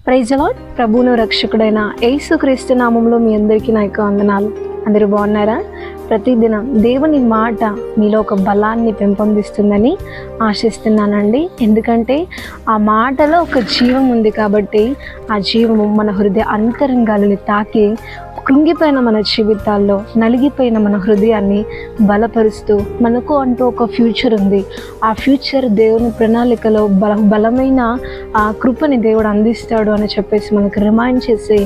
Praise the lord. ప్రభువును రక్షకుడైన యేసుక్రీస్తు నామంలో మీ అందరికీ నా యొక్క వందనాలు. అందరూ బాగున్నారా? ప్రతిదినం దేవుని మాట మీలో ఒక బలాన్ని పెంపొందిస్తుందని ఆశిస్తున్నానండి. ఎందుకంటే ఆ మాటలో ఒక జీవం ఉంది కాబట్టి ఆ జీవము మన హృదయ అంతరంగాలని తాకి కృంగిపోయిన మన జీవితాల్లో, నలిగిపోయిన మన హృదయాన్ని బలపరుస్తూ మనకు అంటూ ఒక ఫ్యూచర్ ఉంది. ఆ ఫ్యూచర్ దేవుని ప్రణాళికలో బలమైన ఆ కృపని దేవుడు అందిస్తాడు అని చెప్పేసి మనకు రిమైండ్ చేసి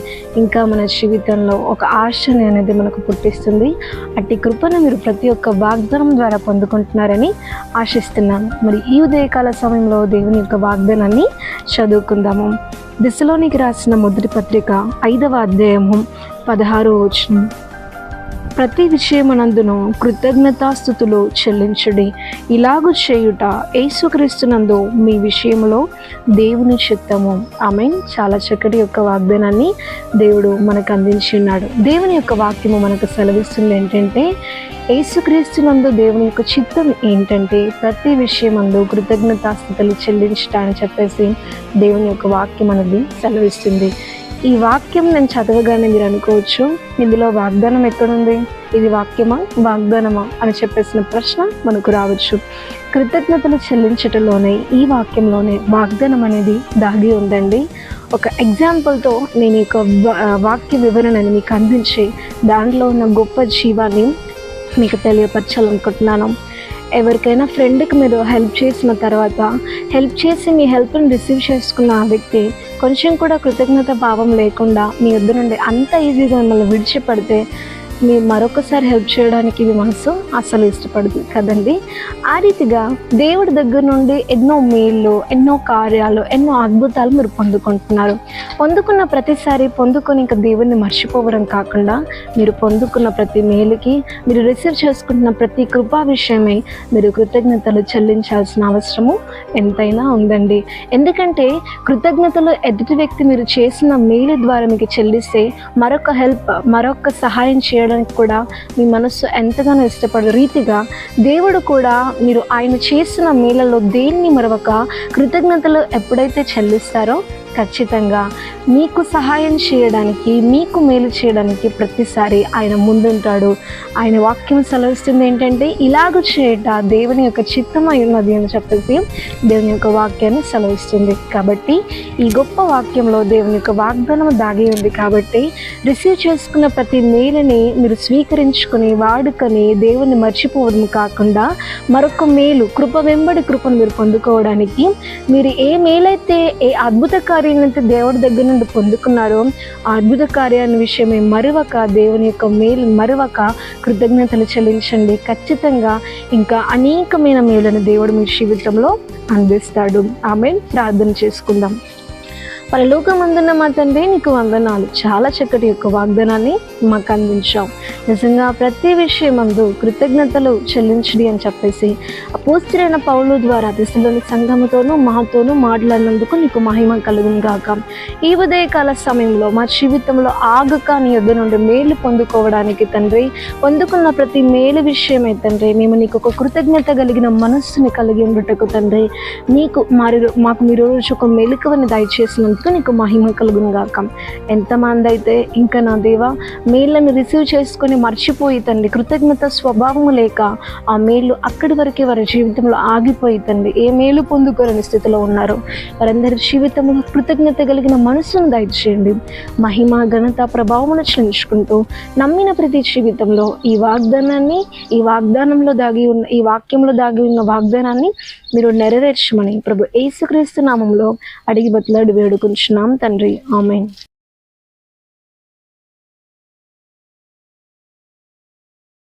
ఇంకా మన జీవితంలో ఒక ఆశని అనేది మనకు పుట్టిస్తుంది. అట్టి కృపను మీరు ప్రతి ఒక్క వాగ్దానం ద్వారా పొందుకుంటున్నారని ఆశిస్తున్నాను. మరి ఈ ఉదయకాల సమయంలో దేవుని యొక్క వాగ్దానాన్ని చదువుకుందాము. థెస్సలోనికి రాసిన మొదటి పత్రిక 5వ అధ్యాయము 16వ వచనం. ప్రతి విషయమునందును కృతజ్ఞతాస్తుతులు చెల్లించుడి, ఇలాగు చేయుట యేసుక్రీస్తునందు మీ విషయంలో దేవుని చిత్తము. ఆమేన్. చాలా చక్కటి యొక్క వాగ్దానాన్ని దేవుడు మనకు అందించి ఉన్నాడు. దేవుని యొక్క వాక్యము మనకు సెలవిస్తుంది ఏంటంటే, యేసుక్రీస్తునందు దేవుని యొక్క చిత్తం ఏంటంటే ప్రతి విషయమందు కృతజ్ఞతాస్తుతులు చెల్లించుట అని చెప్పేసి దేవుని యొక్క వాక్యం అనేది సెలవిస్తుంది. ఈ వాక్యం నేను చదవగానే మీరు అనుకోవచ్చు, ఇందులో వాగ్దానం ఎక్కడుంది, ఇది వాక్యమా వాగ్దానమా అని చెప్పేసిన ప్రశ్న మనకు రావచ్చు. కృతజ్ఞతలు చెల్లించటంలోనే, ఈ వాక్యంలోనే వాగ్దానం అనేది దాగి ఉందండి. ఒక ఎగ్జాంపుల్తో నేను ఈ వాక్య వివరణని మీకు అందించి దాంట్లో ఉన్న గొప్ప జీవాన్ని మీకు తెలియపరచాలనుకుంటున్నాను. ఎవరికైనా ఫ్రెండ్కి మీరు హెల్ప్ చేసిన తర్వాత హెల్ప్ చేసి మీ హెల్ప్ని రిసీవ్ చేసుకున్న ఆ వ్యక్తి కొంచెం కూడా కృతజ్ఞత భావం లేకుండా మీ వద్ద నుండి అంత ఈజీగా మిమ్మల్ని విడిచిపెడితే మీ మరొకసారి హెల్ప్ చేయడానికి మీ మనసు అసలు ఇష్టపడదు కదండి. ఆ రీతిగా దేవుడి దగ్గర నుండి ఎన్నో మేళ్ళు, ఎన్నో కార్యాలు, ఎన్నో అద్భుతాలు మీరు పొందుకుంటున్నారు. పొందుకున్న ప్రతిసారి పొందుకొని ఇంకా దేవుడిని మర్చిపోవడం కాకుండా మీరు పొందుకున్న ప్రతి మేలుకి, మీరు రిసీవ్ చేసుకుంటున్న ప్రతి కృపా విషయమై మీరు కృతజ్ఞతలు చెల్లించాల్సిన అవసరము ఎంతైనా ఉందండి. ఎందుకంటే కృతజ్ఞతలు ఎదుటి వ్యక్తి మీరు చేసిన మేలు ద్వారా మీకు చెల్లిస్తే మరొక సహాయం చేయడం కూడా మీ మనస్సు ఎంతగానో ఇష్టపడే రీతిగా దేవుడు కూడా మీరు ఆయన చేసిన మేలలో దేన్ని మరొక కృతజ్ఞతలు ఎప్పుడైతే చెల్లిస్తారో ఖచ్చితంగా మీకు సహాయం చేయడానికి, మీకు మేలు చేయడానికి ప్రతిసారి ఆయన ముందుంటాడు. ఆయన వాక్యం సెలవిస్తుంది ఏంటంటే, ఇలాగ చేయట దేవుని యొక్క చిత్తమై ఉన్నది అని చెప్పేసి దేవుని యొక్క వాక్యాన్ని సెలవిస్తుంది. కాబట్టి ఈ గొప్ప వాక్యంలో దేవుని యొక్క వాగ్దానం దాగి ఉంది. కాబట్టి రిసీవ్ చేసుకున్న ప్రతి మేలుని మీరు స్వీకరించుకొని వాడుకొని దేవుని మర్చిపోవడం కాకుండా మరొక మేలు, కృప వెంబడి కృపను మీరు పొందుకోవడానికి, మీరు ఏ మేలైతే, ఏ అద్భుత కార్యాలైతే దేవుడి దగ్గర నుండి పొందుకున్నారో ఆ అద్భుత కార్యాన్ని విషయమే మరొక దేవుని యొక్క మేలు మరొక కృతజ్ఞతలు చెల్లించండి. ఖచ్చితంగా ఇంకా అనేకమైన మేలను దేవుడు మీ జీవితంలో అందిస్తాడు. ఆమేన్. ప్రార్థన చేసుకుందాం. పరలోకమందున్న మా తండ్రి, నీకు వందనాలు. చాలా చక్కటి యొక్క వాగ్దానాన్ని మాకు అందించాం. నిజంగా ప్రతి విషయమందు కృతజ్ఞతలు చెల్లించడి అని చెప్పేసి అపోస్తలుడైన పౌలు ద్వారా థెస్సలోని సంఘముతోనూ మాతోనూ మాట్లాడినందుకు నీకు మహిమ కలుగును గాక. ఈ ఉదయకాల సమయంలో మా జీవితంలో ఆగక నీ యొద్ద నుండి మేలు పొందుకోవడానికి తండ్రి, పొందుకున్న ప్రతి మేలు విషయమై తండ్రి మేము నీకు ఒక కృతజ్ఞత కలిగిన మనస్సుని కలిగి ఉండటకు తండ్రి, మాకు మీరు రోజు ఒక మెలకువని దయచేసినందుకు నీకు మహిమ కలుగును గాక. ఎంతమంది అయితే ఇంకా నా దేవా మేళ్ళను రిసీవ్ చేసుకొని మర్చిపోయి తండ్రి, కృతజ్ఞత స్వభావము లేక ఆ మేలు అక్కడి వరకే వారి జీవితంలో ఆగిపోయి తండ్రి ఏ మేలు పొందుకోలేని స్థితిలో ఉన్నారు, వారందరి జీవితంలో కృతజ్ఞత కలిగిన మనసును దయచేయండి. మహిమ ఘనత ప్రభావమును చెల్లించుకుంటూ నమ్మిన ప్రతి జీవితంలో ఈ వాగ్దానంలో దాగి ఉన్న, ఈ వాక్యంలో దాగి ఉన్న వాగ్దానాన్ని మీరు నెరవేర్చమని ప్రభు యేసుక్రీస్తు నామంలో అడిగి బతిలాడి వేడుకుంటున్నాం తండ్రి. ఆమేన్.